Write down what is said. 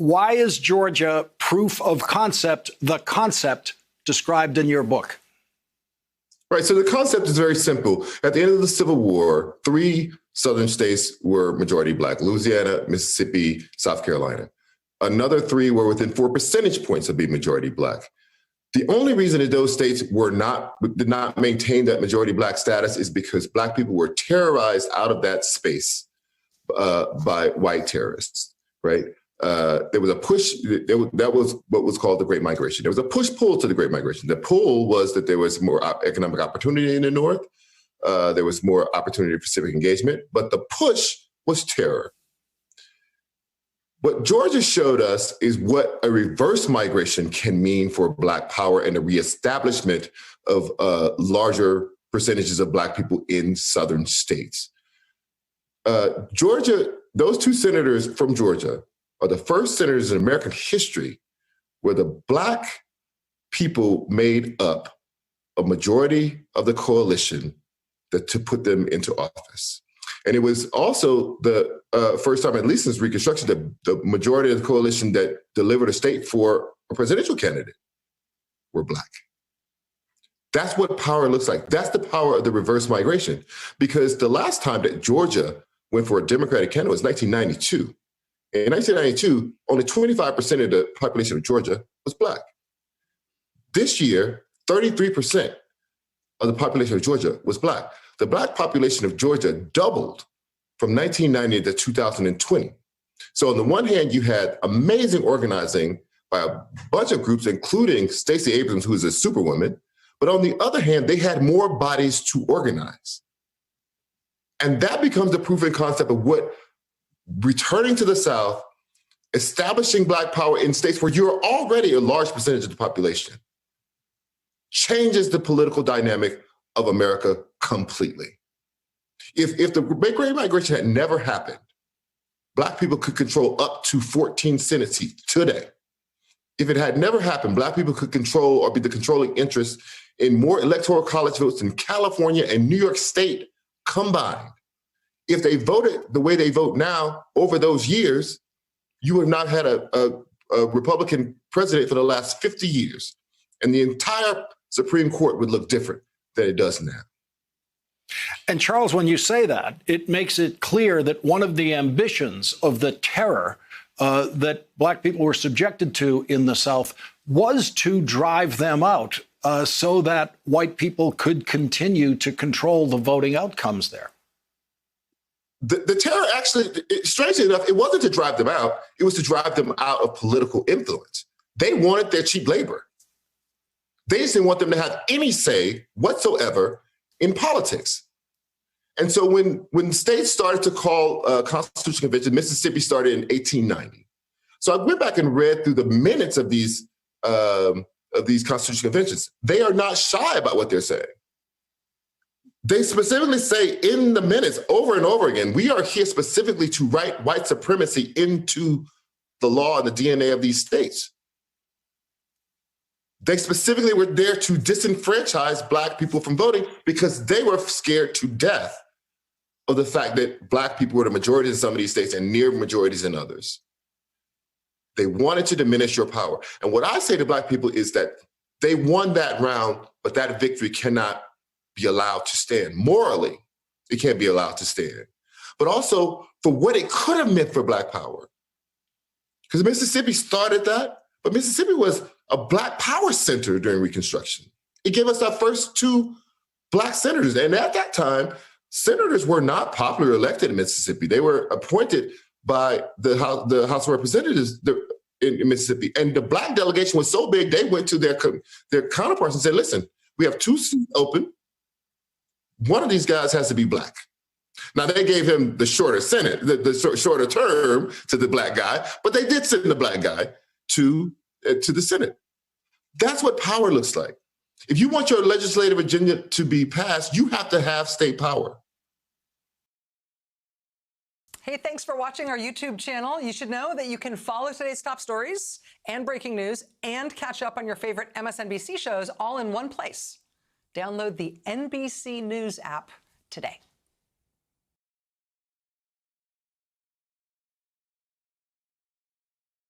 why is Georgia proof of concept, the concept described in your book? Right. So the concept is very simple. At the end of the Civil War, 3 southern states were majority black: Louisiana, Mississippi, South Carolina. Another 3 were within 4 percentage points of being majority black. The only reason that those states did not maintain that majority black status is because black people were terrorized out of that space by white terrorists, right? There was a push. That was what was called the Great Migration. There was a push-pull to the Great Migration. The pull was that there was more economic opportunity in the North. There was more opportunity for civic engagement, but the push was terror. What Georgia showed us is what a reverse migration can mean for Black power and the reestablishment of larger percentages of Black people in southern states. Georgia, those 2 senators from Georgia are the first senators in American history where the Black people made up a majority of the coalition to put them into office. And it was also the first time, at least since Reconstruction, the majority of the coalition that delivered a state for a presidential candidate were Black. That's what power looks like. That's the power of the reverse migration. Because the last time that Georgia went for a Democratic candidate was 1992. In 1992, only 25% of the population of Georgia was Black. This year, 33% of the population of Georgia was Black. The Black population of Georgia doubled from 1990 to 2020. So on the one hand, you had amazing organizing by a bunch of groups, including Stacey Abrams, who is a superwoman. But on the other hand, they had more bodies to organize. And that becomes the proof of concept of what returning to the South, establishing Black power in states where you're already a large percentage of the population, changes the political dynamic of America completely. If the Great Migration had never happened, Black people could control up to 14 Senate seats today. If it had never happened, Black people could control or be the controlling interest in more electoral college votes in California and New York State combined. If they voted the way they vote now over those years, you would not have had a Republican president for the last 50 years. And the entire Supreme Court would look different than it does now. And Charles, when you say that, it makes it clear that one of the ambitions of the terror that Black people were subjected to in the South was to drive them out so that white people could continue to control the voting outcomes there. The terror actually, strangely enough, it wasn't to drive them out. It was to drive them out of political influence. They wanted their cheap labor. They just didn't want them to have any say whatsoever in politics. And so when states started to call constitutional convention, Mississippi started in 1890. So I went back and read through the minutes of these constitutional conventions. They are not shy about what they're saying. They specifically say in the minutes over and over again, we are here specifically to write white supremacy into the law and the DNA of these states. They specifically were there to disenfranchise Black people from voting because they were scared to death of the fact that Black people were the majority in some of these states and near majorities in others. They wanted to diminish your power. And what I say to Black people is that they won that round, but that victory cannot be allowed to stand. Morally, it can't be allowed to stand. But also for what it could have meant for Black power. Because Mississippi started that, but Mississippi was a Black power center during Reconstruction. It gave us our first 2 Black senators. And at that time, senators were not popularly elected in Mississippi. They were appointed by the House of Representatives in Mississippi. And the Black delegation was so big, they went to their counterparts and said, listen, we have 2 seats open. One of these guys has to be Black. Now, they gave him the shorter Senate, the shorter term to the Black guy, but they did send the Black guy to the Senate. That's what power looks like. If you want your legislative agenda to be passed, you have to have state power. Hey, thanks for watching our YouTube channel. You should know that you can follow today's top stories and breaking news and catch up on your favorite MSNBC shows all in one place. Download the NBC News app today.